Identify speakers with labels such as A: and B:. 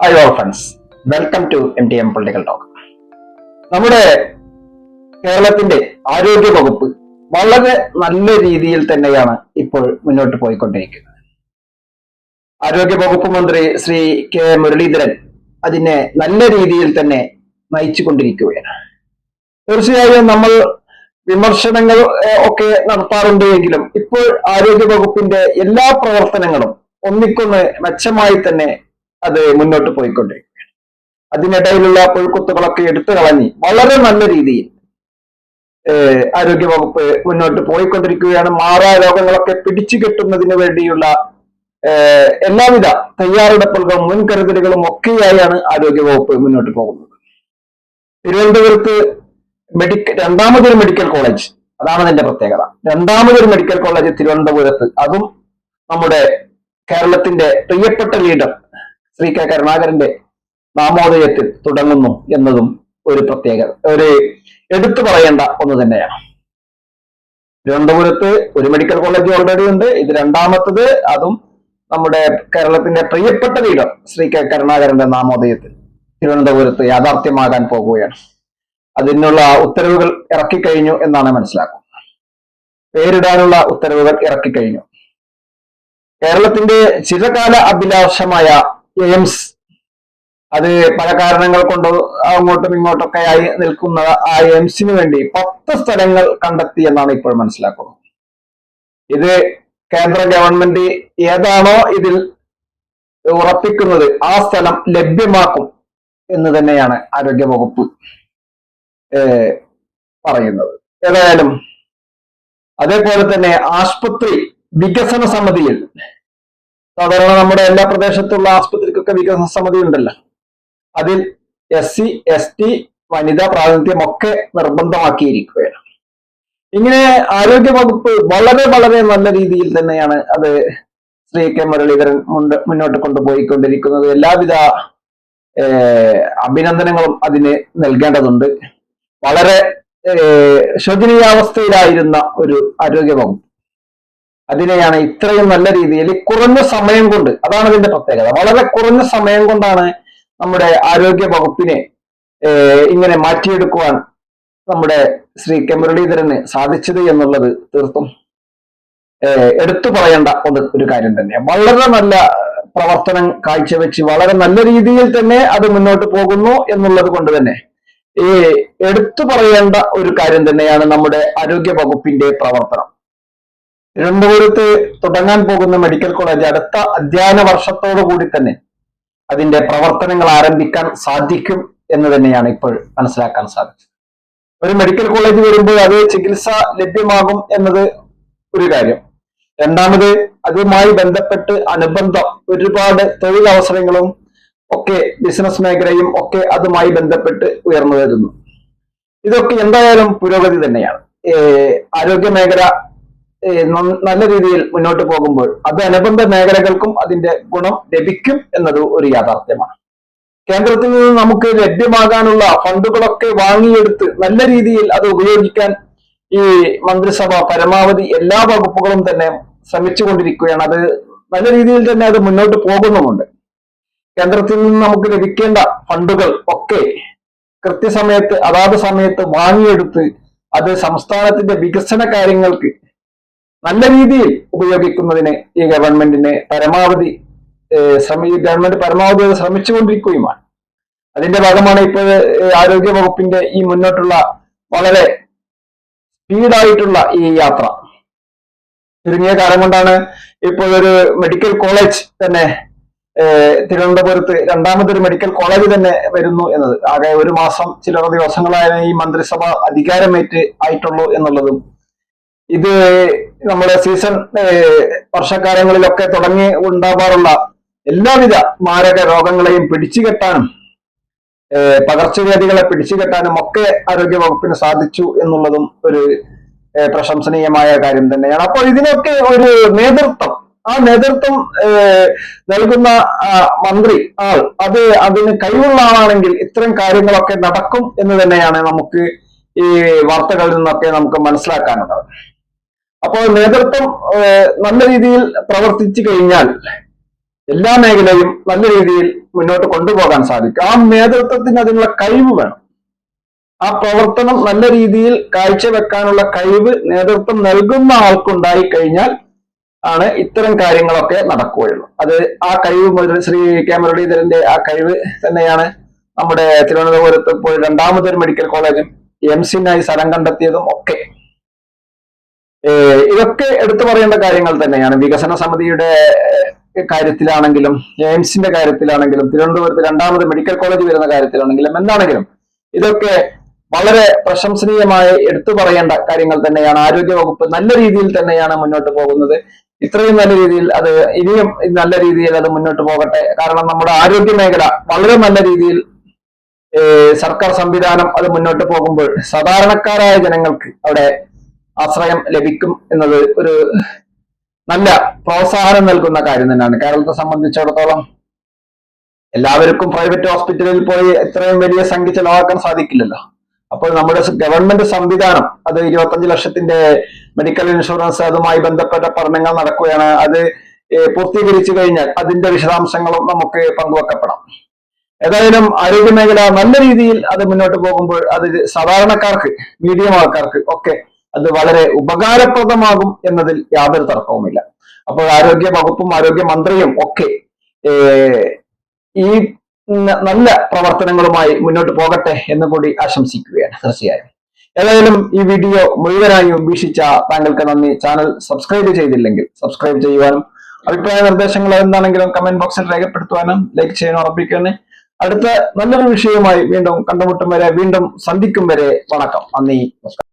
A: Hi all friends, welcome to MTM Political Talk. നമ്മുടെ കേരളത്തിന്റെ ആരോഗ്യ വകുപ്പ് വളരെ നല്ല രീതിയിൽ തന്നെയാണ് ഇപ്പോൾ മുന്നോട്ട് പോയിക്കൊണ്ടിരിക്കുന്നത്. ആരോഗ്യ വകുപ്പ് മന്ത്രി ശ്രീ കെ മുരളീധരൻ അതിനെ നല്ല രീതിയിൽ തന്നെ നയിച്ചുകൊണ്ടിരിക്കുകയാണ്. തീർച്ചയായും നമ്മൾ വിമർശനങ്ങൾ ഒക്കെ നടത്താറുണ്ട് എങ്കിലും ഇപ്പോൾ ആരോഗ്യ വകുപ്പിന്റെ എല്ലാ പ്രവർത്തനങ്ങളും ഒന്നിക്കൊന്ന് മെച്ചമായി തന്നെ അത് മുന്നോട്ട് പോയിക്കൊണ്ടിരിക്കുകയാണ്. അതിനിടയിലുള്ള പുഴുക്കുത്തുകളൊക്കെ എടുത്തു കളഞ്ഞ് വളരെ നല്ല രീതിയിൽ ആരോഗ്യ വകുപ്പ് മുന്നോട്ട് പോയിക്കൊണ്ടിരിക്കുകയാണ്. മാറാ രോഗങ്ങളൊക്കെ പിടിച്ചു കെട്ടുന്നതിന് വേണ്ടിയുള്ള എല്ലാവിധ തയ്യാറെടുപ്പുകളും മുൻകരുതലുകളും ഒക്കെയായാണ് ആരോഗ്യ വകുപ്പ് മുന്നോട്ട് പോകുന്നത്. തിരുവനന്തപുരത്ത് രണ്ടാമതൊരു മെഡിക്കൽ കോളേജ്, അതാണ് അതിന്റെ പ്രത്യേകത. രണ്ടാമതൊരു മെഡിക്കൽ കോളേജ് തിരുവനന്തപുരത്ത്, അതും നമ്മുടെ കേരളത്തിന്റെ പ്രിയപ്പെട്ട ലീഡർ ശ്രീ കെ കരുണാകരന്റെ നാമോദയത്തിൽ തുടങ്ങുന്നു എന്നതും ഒരു പ്രത്യേകത, ഒരു എടുത്തു പറയേണ്ട ഒന്ന് തന്നെയാണ്. തിരുവനന്തപുരത്ത് ഒരു മെഡിക്കൽ കോളേജ് ഓൾറെഡി ഉണ്ട്, ഇത് രണ്ടാമത്തത്, അതും നമ്മുടെ കേരളത്തിന്റെ പ്രിയപ്പെട്ട ലീഡർ ശ്രീ കെ കരുണാകരന്റെ നാമോദയത്തിൽ തിരുവനന്തപുരത്ത് യാഥാർത്ഥ്യമാകാൻ പോകുകയാണ്. അതിനുള്ള ഉത്തരവുകൾ ഇറക്കിക്കഴിഞ്ഞു എന്നാണ് മനസ്സിലാക്കുന്നത്. പേരിടാനുള്ള ഉത്തരവുകൾ ഇറക്കിക്കഴിഞ്ഞു. കേരളത്തിന്റെ ചിരകാല അഭിലാഷമായ എയിംസ്, അത് പല കാരണങ്ങൾ കൊണ്ട് അങ്ങോട്ടും ഇങ്ങോട്ടൊക്കെ ആയി നിൽക്കുന്ന ആ എയിംസിന് വേണ്ടി 10 സ്ഥലങ്ങൾ കണ്ടെത്തി എന്നാണ് ഇപ്പോൾ മനസ്സിലാക്കുന്നത്. ഇത് കേന്ദ്ര ഗവൺമെന്റ് ഏതാണോ ഇതിൽ ഉറപ്പിക്കുന്നത് ആ സ്ഥലം ലഭ്യമാക്കും എന്ന് തന്നെയാണ് ആരോഗ്യ വകുപ്പ് പറയുന്നത്. ഏതായാലും അതേപോലെ തന്നെ ആശുപത്രി വികസന സമിതിയിൽ, സാധാരണ നമ്മുടെ എല്ലാ പ്രദേശത്തുള്ള ആശുപത്രിക്കൊക്കെ വികസന സമിതി ഉണ്ടല്ലോ, അതിൽ SC, ST, വനിതാ പ്രാതിനിധ്യം ഒക്കെ നിർബന്ധമാക്കിയിരിക്കുകയാണ്. ഇങ്ങനെ ആരോഗ്യ വകുപ്പ് വളരെ വളരെ നല്ല രീതിയിൽ തന്നെയാണ് അത് ശ്രീ കെ മുരളീധരൻ മുന്നോട്ട് കൊണ്ടുപോയിക്കൊണ്ടിരിക്കുന്നത്. എല്ലാവിധ അഭിനന്ദനങ്ങളും അതിന് നൽകേണ്ടതുണ്ട്. വളരെ ശോചനീയാവസ്ഥയിലായിരുന്ന ഒരു ആരോഗ്യ വകുപ്പ്, അതിനെയാണ് ഇത്രയും നല്ല രീതിയിൽ കുറഞ്ഞ സമയം കൊണ്ട്, അതാണ് ഇതിന്റെ പ്രത്യേകത, വളരെ കുറഞ്ഞ സമയം കൊണ്ടാണ് നമ്മുടെ ആരോഗ്യ വകുപ്പിനെ ഇങ്ങനെ മാറ്റിയെടുക്കുവാൻ നമ്മുടെ ശ്രീ കെ മുരളീധരന് സാധിച്ചത് എന്നുള്ളത് തീർത്തും എടുത്തു പറയേണ്ട ഒരു കാര്യം തന്നെയാണ്. വളരെ നല്ല പ്രവർത്തനം കാഴ്ചവെച്ച് വളരെ നല്ല രീതിയിൽ തന്നെ അത് മുന്നോട്ട് പോകുന്നു എന്നുള്ളത് കൊണ്ട് തന്നെ എടുത്തു പറയേണ്ട ഒരു കാര്യം തന്നെയാണ് നമ്മുടെ ആരോഗ്യ വകുപ്പിന്റെ പ്രവർത്തനം. തിരുവനന്തപുരത്ത് തുടങ്ങാൻ പോകുന്ന മെഡിക്കൽ കോളേജ് അടുത്ത അധ്യയന വർഷത്തോടു കൂടി തന്നെ അതിന്റെ പ്രവർത്തനങ്ങൾ ആരംഭിക്കാൻ സാധിക്കും എന്ന് തന്നെയാണ് ഇപ്പോൾ മനസ്സിലാക്കാൻ സാധിച്ചത്. ഒരു മെഡിക്കൽ കോളേജ് വരുമ്പോൾ അത് ചികിത്സ ലഭ്യമാകും എന്നത് ഒരു കാര്യം. രണ്ടാമത്, അതുമായി ബന്ധപ്പെട്ട് അനുബന്ധം ഒരുപാട് തൊഴിലവസരങ്ങളും ഒക്കെ ബിസിനസ് മേഖലയും ഒക്കെ അതുമായി ബന്ധപ്പെട്ട് ഉയർന്നു വരുന്നു. ഇതൊക്കെ എന്തായാലും പുരോഗതി തന്നെയാണ്. ആരോഗ്യ മേഖല നല്ല രീതിയിൽ മുന്നോട്ട് പോകുമ്പോൾ അത് അനുബന്ധ മേഖലകൾക്കും അതിന്റെ ഗുണം ലഭിക്കും എന്നത് ഒരു യാഥാർത്ഥ്യമാണ്. കേന്ദ്രത്തിൽ നിന്ന് നമുക്ക് ലഭ്യമാകാനുള്ള ഫണ്ടുകളൊക്കെ വാങ്ങിയെടുത്ത് നല്ല രീതിയിൽ അത് ഉപയോഗിക്കാൻ ഈ മന്ത്രിസഭ പരമാവധി എല്ലാ വകുപ്പുകളും തന്നെ ശ്രമിച്ചുകൊണ്ടിരിക്കുകയാണ്. അത് നല്ല രീതിയിൽ തന്നെ അത് മുന്നോട്ട് പോകുന്നുമുണ്ട്. കേന്ദ്രത്തിൽ നിന്ന് നമുക്ക് ലഭിക്കേണ്ട ഫണ്ടുകൾ ഒക്കെ കൃത്യസമയത്ത് അതാത് സമയത്ത് വാങ്ങിയെടുത്ത് അത് സംസ്ഥാനത്തിന്റെ വികസന കാര്യങ്ങൾക്ക് നല്ല രീതിയിൽ ഉപയോഗിക്കുന്നതിന് ഈ ഗവൺമെന്റ് പരമാവധി ശ്രമിച്ചുകൊണ്ടിരിക്കുകയുമാണ്. അതിന്റെ ഭാഗമാണ് ഇപ്പോൾ ആരോഗ്യ വകുപ്പിന്റെ ഈ മുന്നോട്ടുള്ള വളരെ സ്പീഡായിട്ടുള്ള ഈ യാത്ര. ചുരുങ്ങിയ കാലം കൊണ്ടാണ് ഇപ്പോൾ ഒരു മെഡിക്കൽ കോളേജ് തന്നെ തിരുവനന്തപുരത്ത് രണ്ടാമതൊരു മെഡിക്കൽ കോളേജ് തന്നെ വരുന്നു എന്നത്. ആകെ 1 മാസം ചില ദിവസങ്ങളായ ഈ മന്ത്രിസഭ അധികാരമേറ്റ് ആയിട്ടുള്ളൂ എന്നുള്ളതും, ഇത് നമ്മുടെ സീസൺ വർഷക്കാലങ്ങളിലൊക്കെ തുടങ്ങി ഉണ്ടാവാറുള്ള എല്ലാവിധ മാരക രോഗങ്ങളെയും പിടിച്ചുകെട്ടാനും പകർച്ചവ്യാധികളെ പിടിച്ചുകെട്ടാനും ഒക്കെ ആരോഗ്യ വകുപ്പിന് സാധിച്ചു എന്നുള്ളതും ഒരു പ്രശംസനീയമായ കാര്യം തന്നെയാണ്. അപ്പോൾ ഇതിനൊക്കെ ഒരു നേതൃത്വം, ആ നേതൃത്വം നൽകുന്ന മന്ത്രി അതിന് കഴിവുള്ള ആളാണെങ്കിൽ ഇത്തരം കാര്യങ്ങളൊക്കെ നടക്കും എന്ന് തന്നെയാണ് നമുക്ക് ഈ വാർത്തകളിൽ നിന്നൊക്കെ നമുക്ക് എല്ലാ മേഖലയും നല്ല രീതിയിൽ മുന്നോട്ട് കൊണ്ടുപോകാൻ സാധിക്കും. ആ നേതൃത്വത്തിന് അതിനുള്ള കഴിവ് വേണം. ആ പ്രവർത്തനം നല്ല രീതിയിൽ കാഴ്ചവെക്കാനുള്ള കഴിവ് നേതൃത്വം നൽകുന്ന ആൾക്കുണ്ടായി കഴിഞ്ഞാൽ ആണ് ഇത്തരം കാര്യങ്ങളൊക്കെ നടക്കുകയുള്ളൂ. അത് ആ കഴിവ് മുതൽ ശ്രീ കെ മുരളീധരന്റെ ആ കഴിവ് തന്നെയാണ് നമ്മുടെ തിരുവനന്തപുരത്ത് ഇപ്പോൾ രണ്ടാമതൊരു മെഡിക്കൽ കോളേജും എയിംസിനായി സ്ഥലം കണ്ടെത്തിയതും ഒക്കെ. ഇതൊക്കെ എടുത്തു പറയേണ്ട കാര്യങ്ങൾ തന്നെയാണ്. വികസന സമിതിയുടെ കാര്യത്തിലാണെങ്കിലും എയിംസിന്റെ കാര്യത്തിലാണെങ്കിലും തിരുവനന്തപുരത്ത് രണ്ടാമത് മെഡിക്കൽ കോളേജ് വരുന്ന കാര്യത്തിലാണെങ്കിലും എന്താണെങ്കിലും ഇതൊക്കെ വളരെ പ്രശംസനീയമായി എടുത്തു പറയേണ്ട കാര്യങ്ങൾ തന്നെയാണ്. ആരോഗ്യവകുപ്പ് നല്ല രീതിയിൽ തന്നെയാണ് മുന്നോട്ട് പോകുന്നത്. ഇത്രയും നല്ല രീതിയിൽ അത് ഇനിയും നല്ല രീതിയിൽ അത് മുന്നോട്ട് പോകട്ടെ. കാരണം നമ്മുടെ ആരോഗ്യ മേഖല വളരെ നല്ല രീതിയിൽ സർക്കാർ സംവിധാനം അത് മുന്നോട്ട് പോകുമ്പോൾ സാധാരണക്കാരായ ജനങ്ങൾക്ക് അവിടെ ആശ്രയം ലഭിക്കും എന്നത് ഒരു നല്ല പ്രോത്സാഹനം നൽകുന്ന കാര്യം തന്നെയാണ്. കേരളത്തെ സംബന്ധിച്ചിടത്തോളം എല്ലാവർക്കും പ്രൈവറ്റ് ഹോസ്പിറ്റലിൽ പോയി ഇത്രയും വലിയ സംഖ്യ ചെലവാക്കാൻ സാധിക്കില്ലല്ലോ. അപ്പോൾ നമ്മുടെ ഗവൺമെന്റ് സംവിധാനം അത് 25 ലക്ഷത്തിന്റെ മെഡിക്കൽ ഇൻഷുറൻസ് അതുമായി ബന്ധപ്പെട്ട പഠനങ്ങൾ നടക്കുകയാണ്. അത് പൂർത്തീകരിച്ചു കഴിഞ്ഞാൽ അതിന്റെ വിശദാംശങ്ങളും നമുക്ക് പങ്കുവെക്കപ്പെടാം. ഏതായാലും ആരോഗ്യ മേഖല നല്ല രീതിയിൽ അത് മുന്നോട്ട് പോകുമ്പോൾ അത് സാധാരണക്കാർക്ക് മീഡിയം ആൾക്കാർക്ക് ഒക്കെ അത് വളരെ ഉപകാരപ്രദമാകും എന്നതിൽ യാതൊരു തർക്കവുമില്ല. അപ്പോൾ ആരോഗ്യ വകുപ്പും ആരോഗ്യ മന്ത്രിയും ഒക്കെ ഈ നല്ല പ്രവർത്തനങ്ങളുമായി മുന്നോട്ട് പോകട്ടെ എന്ന് കൂടി ആശംസിക്കുകയാണ്. തീർച്ചയായും ഏതായാലും ഈ വീഡിയോ മുഴുവനായും വീക്ഷിച്ച താങ്കൾക്ക് നന്ദി. ചാനൽ സബ്സ്ക്രൈബ് ചെയ്തില്ലെങ്കിൽ സബ്സ്ക്രൈബ് ചെയ്യുവാനും അഭിപ്രായ നിർദ്ദേശങ്ങൾ എന്താണെങ്കിലും കമന്റ് ബോക്സിൽ രേഖപ്പെടുത്തുവാനും ലൈക്ക് ചെയ്യാനും ഉറപ്പിക്കുകയാണ്. അടുത്ത നല്ലൊരു വിഷയവുമായി വീണ്ടും കണ്ടുമുട്ടും വരെ, വീണ്ടും സന്ധിക്കും വരെ വണക്കം. നന്ദി.